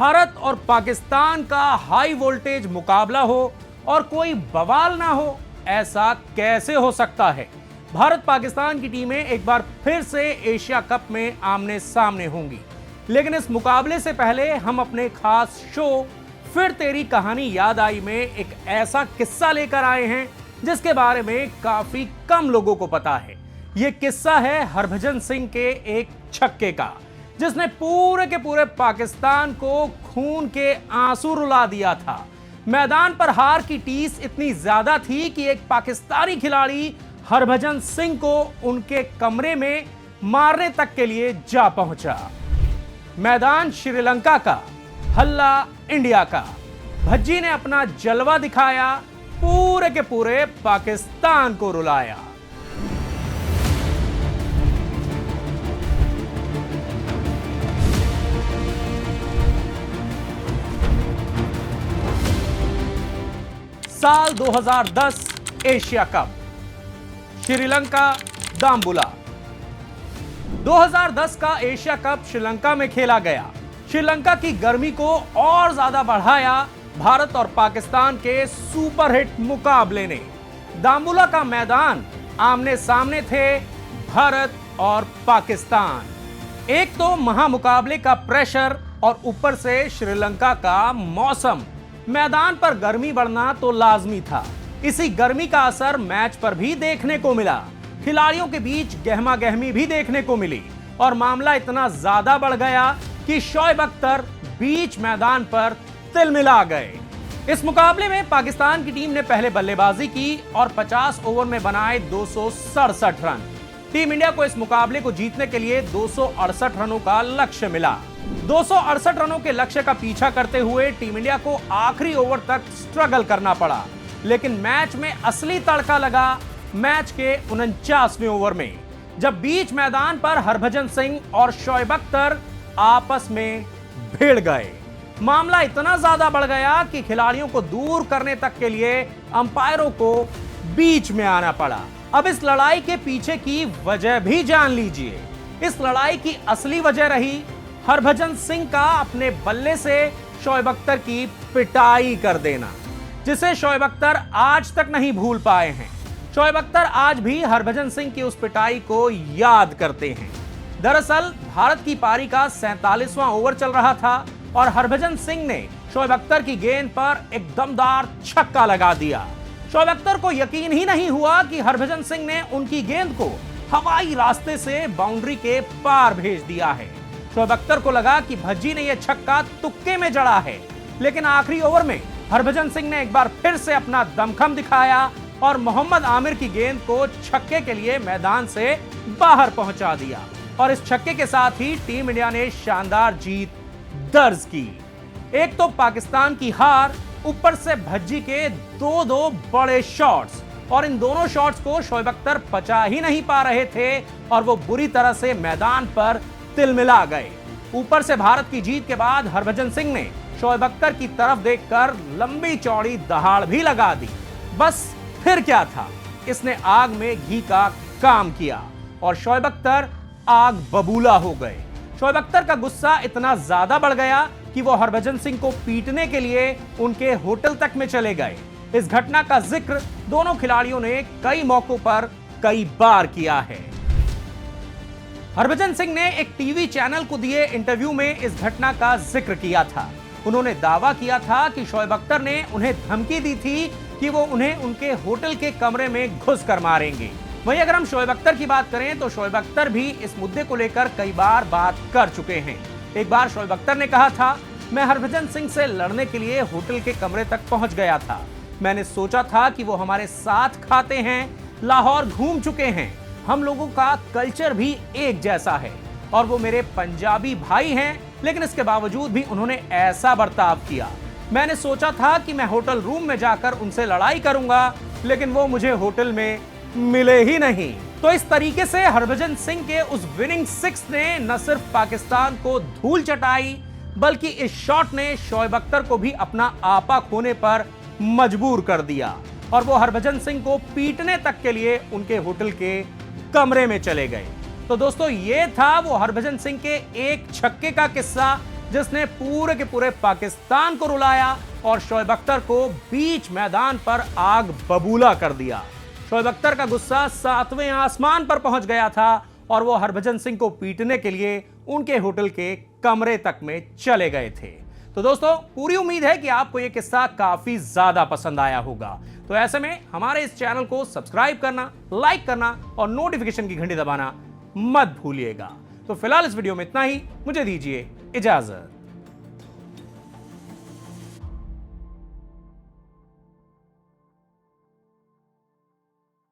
भारत और पाकिस्तान का high voltage मुकाबला हो और कोई बवाल ना हो, ऐसा कैसे हो सकता है। भारत पाकिस्तान की टीमें एक बार फिर से एशिया कप में आमने सामने होंगी, लेकिन इस मुकाबले से पहले हम अपने खास शो फिर तेरी कहानी याद आई में एक ऐसा किस्सा लेकर आए हैं जिसके बारे में काफी कम लोगों को पता है। यह किस्सा है हरभजन सिंह के एक छक्के का, जिसने पूरे के पूरे पाकिस्तान को खून के आंसू रुला दिया था। मैदान पर हार की टीस इतनी ज्यादा थी कि एक पाकिस्तानी खिलाड़ी हरभजन सिंह को उनके कमरे में मारने तक के लिए जा पहुंचा। मैदान श्रीलंका का, हल्ला इंडिया का। भज्जी ने अपना जलवा दिखाया, पूरे के पूरे पाकिस्तान को रुलाया। साल 2010 एशिया कप, श्रीलंका दाम्बुला। 2010 का एशिया कप श्रीलंका में खेला गया। श्रीलंका की गर्मी को और ज्यादा बढ़ाया भारत और पाकिस्तान के सुपरहिट मुकाबले ने। दाम्बुला का मैदान, आमने सामने थे भारत और पाकिस्तान। एक तो महामुकाबले का प्रेशर और ऊपर से श्रीलंका का मौसम। मैदान पर गर्मी बढ़ना तो लाजमी था। इसी गर्मी का असर मैच पर भी देखने को मिला। खिलाड़ियों के बीच गहमा गहमी भी देखने को मिली और मामला इतना ज्यादा बढ़ गया कि शोएब अख्तर बीच मैदान पर तिलमिला गए। इस मुकाबले में पाकिस्तान की टीम ने पहले बल्लेबाजी की और 50 ओवर में बनाए 267 रन। टीम इंडिया को इस मुकाबले को जीतने के लिए 268 रनों का लक्ष्य मिला। 268 रनों के लक्ष्य का पीछा करते हुए टीम इंडिया को आखिरी ओवर तक स्ट्रगल करना पड़ा, लेकिन मैच में असली तड़का लगा मैच के 49वें ओवर में, जब बीच मैदान पर हरभजन सिंह और शोएब अख्तर आपस में भिड़ गए। मामला इतना ज्यादा बढ़ गया कि खिलाड़ियों को दूर करने तक के लिए अंपायरों को बीच में आना पड़ा। अब इस लड़ाई के पीछे की वजह भी जान लीजिए। इस लड़ाई की असली वजह रही हरभजन सिंह का अपने बल्ले से शोएब अख्तर की पिटाई कर देना, जिसे शोएब अख्तर आज तक नहीं भूल पाए हैं। शोएब अख्तर आज भी हरभजन सिंह की उस पिटाई को याद करते हैं। दरअसल भारत की पारी का 47वां ओवर चल रहा था और हरभजन सिंह ने शोएब अख्तर की गेंद पर एक दमदार छक्का लगा दिया। शोएब अख्तर को यकीन ही नहीं हुआ कि हरभजन सिंह ने उनकी गेंद को हवाई रास्ते से बाउंड्री के पार भेज दिया है। शोएब अख्तर को लगा कि भज्जी ने यह छक्का तुक्के में जड़ा है, लेकिन आखिरी ओवर में हरभजन सिंह ने एक बार फिर से अपना दमखम दिखाया और मोहम्मद आमिर की गेंद को छक्के के लिए मैदान से बाहर पहुंचा दिया। और इस छक्के के साथ ही टीम इंडिया ने शानदार जीत दर्ज की। एक तो पाकिस्तान की हार, ऊपर से भज्जी के दो बड़े शॉट्स, और इन दोनों शॉट्स को शोएब अख्तर पचा ही नहीं पा रहे थे और वो बुरी तरह से मैदान पर तिलमिला गए। ऊपर से भारत की जीत के बाद हरभजन सिंह ने शोएब अख्तर की तरफ देखकर लंबी चौड़ी दहाड़ भी लगा दी। बस फिर क्या था, इसने आग में घी का काम किया और शोएब अख्तर आग बबूला हो गए। शोएब अख्तर का गुस्सा इतना ज्यादा बढ़ गया कि वो हरभजन सिंह को पीटने के लिए उनके होटल तक में चले गए। इस घटना का जिक्र दोनों खिलाड़ियों ने कई मौकों पर कई बार किया है। हरभजन सिंह ने एक टीवी चैनल को दिए इंटरव्यू में इस घटना का जिक्र किया था। उन्होंने दावा किया था कि शोएब अख्तर ने उन्हें धमकी दी थी कि वो उन्हें उनके होटल के कमरे में घुस कर मारेंगे। वहीं अगर हम शोएब अख्तर की बात करें तो शोएब अख्तर भी इस मुद्दे को लेकर कई बार बात कर चुके हैं। एक बार शोएब अख्तर ने कहा था, मैं हरभजन सिंह से लड़ने के लिए होटल के कमरे तक पहुंच गया था। मैंने सोचा था कि वो हमारे साथ खाते हैं, लाहौर घूम चुके हैं, हम लोगों का कल्चर भी एक जैसा है और वो मेरे पंजाबी भाई हैं, लेकिन इसके बावजूद भी उन्होंने ऐसा बर्ताव किया। मैंने सोचा था कि मैं होटल रूम में जाकर उनसे लड़ाई करूंगा, लेकिन वो मुझे होटल में मिले ही नहीं। तो इस तरीके से हरभजन सिंह के उस विनिंग सिक्स ने न सिर्फ पाकिस्तान को धूल चटाई, बल्कि इस शॉट ने शोएब अख्तर को भी अपना आपा खोने पर मजबूर कर दिया और वो हरभजन सिंह को पीटने तक के लिए उनके होटल के कमरे में चले गए। तो दोस्तों, ये था वो हरभजन सिंह के एक छक्के का किस्सा जिसने पूरे के पूरे पाकिस्तान को रुलाया और शोएब अख्तर को बीच मैदान पर आग बबूला कर दिया। शोएब अख्तर का गुस्सा 7वें आसमान पर पहुंच गया था और वो हरभजन सिंह को पीटने के लिए उनके होटल के कमरे तक में चले गए थे। तो दोस्तों, पूरी उम्मीद है कि आपको यह किस्सा काफी ज्यादा पसंद आया होगा। तो ऐसे में हमारे इस चैनल को सब्सक्राइब करना, लाइक करना और नोटिफिकेशन की घंटी दबाना मत भूलिएगा। तो फिलहाल इस वीडियो में इतना ही, मुझे दीजिए इजाजत।